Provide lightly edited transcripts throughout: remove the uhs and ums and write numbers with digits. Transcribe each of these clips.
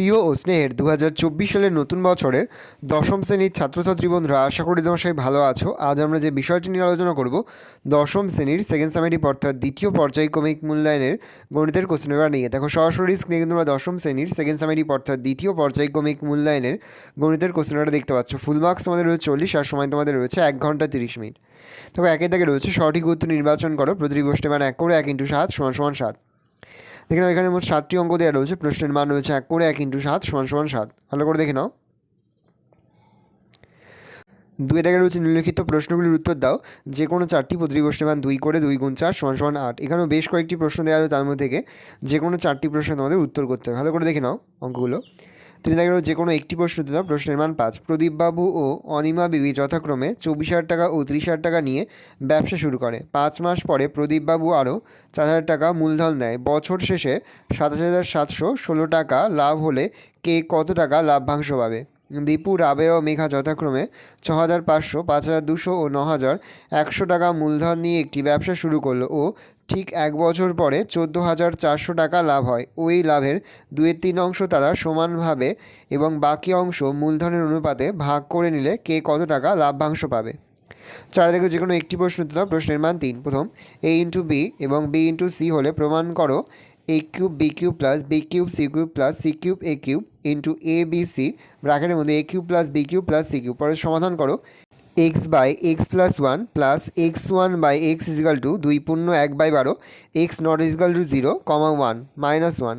প্রিয় ও স্নেহের 2024 সালের নতুন বছরের দশম শ্রেণীর ছাত্রছাত্রী বন্ধুরা, আশা করি তোমার সবাই ভালো আছো। আজ আমরা যে বিষয়টি নিয়ে আলোচনা করব, দশম শ্রেণীর সেকেন্ড সামেটিভ অর্থাৎ দ্বিতীয় পর্যায়ক্রমিক মূল্যায়নের গণিতের কোশ্চেন পেপার নিয়ে। দেখো, সরাসরি স্ক্রিনে কিন্তু তোমরা দশম শ্রেণীর সেকেন্ড সামেটিভ অর্থাৎ দ্বিতীয় পর্যায়ক্রমিক মূল্যায়নের গণিতের কোশ্চেন পেপারটা দেখতে পাচ্ছ। ফুল মার্কস তোমাদের রয়েছে 40 আর সময় তোমাদের রয়েছে 1 ঘন্টা 30 মিনিট। তবে একে থেকে রয়েছে সঠিক উত্তর নির্বাচন করো। প্রতিটি প্রশ্নের মান 1 করে 1 × 7 = 7। দেখে নাও, এখানে মোট 7টি অঙ্ক দেওয়া রয়েছে। প্রশ্নের মান রয়েছে 1 করে 1 × 7 = 7। ভালো করে দেখে নাও। 2 থেকে রয়েছে নিম্নলিখিত প্রশ্নগুলির উত্তর দাও। যে কোনো 4টি, প্রতিটি প্রশ্নের মান 2 করে 2 × 4 = 8। এখানেও বেশ কয়েকটি প্রশ্ন দেওয়া রয়েছে, তার মধ্যে থেকে যে কোনো 4টি প্রশ্নের তোমাদের উত্তর করতে হবে। ভালো করে দেখে নাও অঙ্কগুলো। 3 থেকে যে কোনো একটি প্রশ্ন দিতে দাও। প্রশ্নের মান 5। প্রদীপবাবু ও অনিমা বিবি যথাক্রমে 24,000 টাকা ও 30,000 টাকা নিয়ে ব্যবসা শুরু করে। 5 মাস পরে প্রদীপবাবু আরও 4,000 টাকা মূলধন দেয়। বছর শেষে 27,716 টাকা লাভ হলে কে কত টাকা লাভ্যাংশ পাবে? দীপু, রাবেয়া ও মেঘা যথাক্রমে 6,500, 5,200 ও 9,100 টাকা মূলধন নিয়ে একটি ব্যবসা শুরু করলো ও ঠিক 1 বছর পরে 14,400 টাকা লাভ হয়। ওই লাভের 2/3 অংশ তারা সমানভাবে এবং বাকি অংশ মূলধনের অনুপাতে ভাগ করে নিলে কে কত টাকা লাভ্যাংশ পাবে? 4 থেকে যে কোনো একটি প্রশ্ন দিতে দাও। প্রশ্নের মান 3। প্রথম, a × b এবং b × c হলে প্রমাণ করো a³ b³ + b³ c³ + c³ a³ × a b c ব্র্যাকেটের মধ্যে a³ + b³ + c³। পরে সমাধান করো। x/x + 1 + x1/x = 2 পূর্ণ 1/12, x ≠ 0, 1 -1।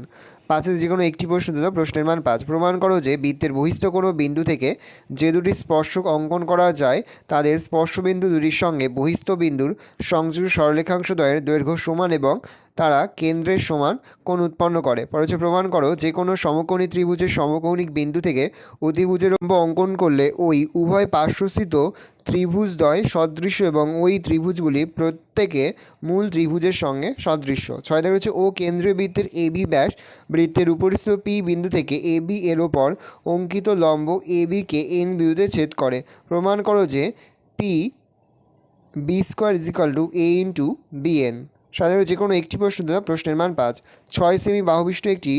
5 যে কোনো একটি প্রশ্ন দিতে দাও। প্রশ্নের মান 5। প্রমাণ করো যে বৃত্তের বহিস্থ কোনো বিন্দু থেকে যে দুটি স্পর্শক অঙ্কন করা যায় তাদের স্পর্শবিন্দু দুটির সঙ্গে বহিস্থ বিন্দুর সংযুক্ত সরলরেখাংশ দ্বয়ের দৈর্ঘ্য সমান এবং তারা কেন্দ্রের সমান কোণ উৎপন্ন করে। পরে প্রমাণ করো যে কোনো সমকোণী ত্রিভুজের সমকৌণিক বিন্দু থেকে অতিভুজের লম্ব অঙ্কন করলে ওই উভয় পার্শ্বস্থিত ত্রিভুজদ্বয় সদৃশ্য এবং ওই ত্রিভুজগুলি প্রত্যেকে মূল ত্রিভুজের সঙ্গে সদৃশ্য। 6 দেখা হচ্ছে ও কেন্দ্রীয় বৃত্তের AB ব্যাস বৃত্তের উপরিস্থ P বিন্দু থেকে AB এর ওপর অঙ্কিত লম্ব AB কে N বিন্দুতে ছেদ করে। প্রমাণ করো যে PB² = A × BN। সাধারণত যে কোনো একটি প্রশ্ন দেওয়া। প্রশ্নের মান 5। 6 সেমি বাহুবিশিষ্ট একটি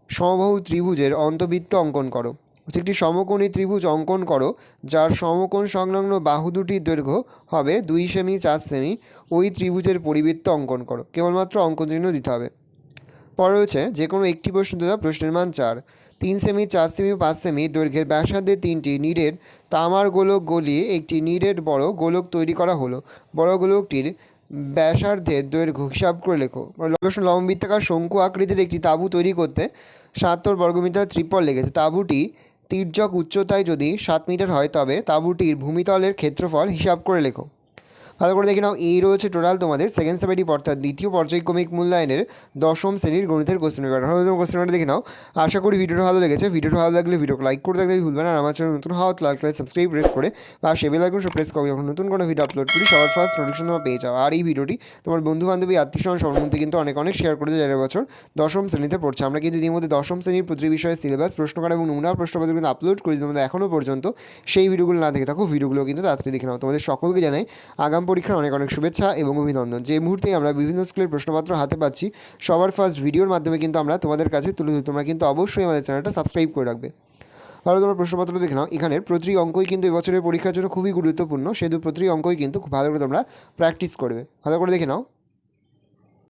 সমবাহু ত্রিভুজের অন্তবৃত্ত অঙ্কন করো। একটি সমকোণী ত্রিভুজ অঙ্কন করো যার সমকোণ সংলগ্ন বাহু দুটির দৈর্ঘ্য হবে 2 সেমি 4 সেমি। ওই ত্রিভুজের পরিবৃত্ত অঙ্কন করো। কেবলমাত্র অঙ্কন চিহ্ন দিতে হবে। পরে রয়েছে যে কোনো একটি প্রশ্ন দেওয়া। প্রশ্নের মান 4। 3 সেমি 4 সেমি 5 সেমি দৈর্ঘ্যের ব্যাসার্ধের 3টি নিরেট তামার গোলক গলিয়ে একটি নিরেট বড় গোলক তৈরি করা হলো। বড় গোলকটির ব্যাসার্ধের দৈর্ঘ্য হিসাব করে লেখো। লম্ববৃত্তাকার শঙ্কু আকৃতির একটি তাঁবু তৈরি করতে 70 বর্গমিটার ত্রিপল লেগেছে। তাঁবুটি তির্যক উচ্চতায় যদি 7 মিটার হয় তবে তাঁবুটির ভূমিতলের ক্ষেত্রফল হিসাব করে লেখো। ভালো করে দেখে নাও। এই রয়েছে টোটাল তোমাদের সেকেন্ড সামেটিভ অর্থাৎ দ্বিতীয় পর্যায়ক্রমিক মূল্যায়নের দশম শ্রেণীর গণিতের কোশ্চেন পেপার। ভালো কোশ্চেন পেপারটা দেখে নাও। আশা করি ভিডিওটা ভালো লেগেছে। ভিডিওটা ভালো লাগলে ভিডিওকে লাইক করে থাকলে ভুলবেন না। আর আমার চ্যানেল নতুন হওয়া লাইক করে সাবস্ক্রাইব প্রেস করে বা বেল আইকন প্রেস করে যখন নতুন কোনো ভিডিও আপলোড করি সবার ফার্স্ট নোটিফিকেশন তোমরা পেয়ে যাও। আর এই ভিডিওটি তোমার বন্ধু বান্ধবী আত্মীয়স্বজন সবার মধ্যে কিন্তু অনেক শেয়ার করে দেয়। যারা বছর দশম শ্রেণীতে পড়ছে, আমরা কিন্তু ইতিমধ্যে দশম শ্রেণীর প্রতিটি বিষয়ের সিলেবাস, প্রশ্নকার এবং নমুনা প্রশ্নপত্র কিন্তু আপলোড করি। তোমাদের এখনও পর্যন্ত সেই ভিডিওগুলো না দেখে থাকো, ভিডিওগুলো কিন্তু তাড়াতাড়ি দেখে নাও। তোমাদের সকলকে জানাই আগাম পরীক্ষার অনেক শুভেচ্ছা এবং অভিনন্দন। যে মুহূর্তে আমরা বিভিন্ন স্কুলের প্রশ্নপত্র হাতে পাচ্ছি সবার ফার্স্ট ভিডিওর মাধ্যমে কিন্তু আমরা তোমাদের কাছে তুলে ধরি। তোমরা কিন্তু অবশ্যই আমাদের চ্যানেলটা সাবস্ক্রাইব করে রাখবে। ভালো, তোমার প্রশ্নপত্র দেখে নাও। এখানের প্রতিটি অঙ্কই কিন্তু এবছরের পরীক্ষার জন্য খুবই গুরুত্বপূর্ণ। সেই প্রতিটি অঙ্কই কিন্তু খুব ভালো করে তোমরা প্র্যাকটিস করবে। ভালো করে দেখে নাও।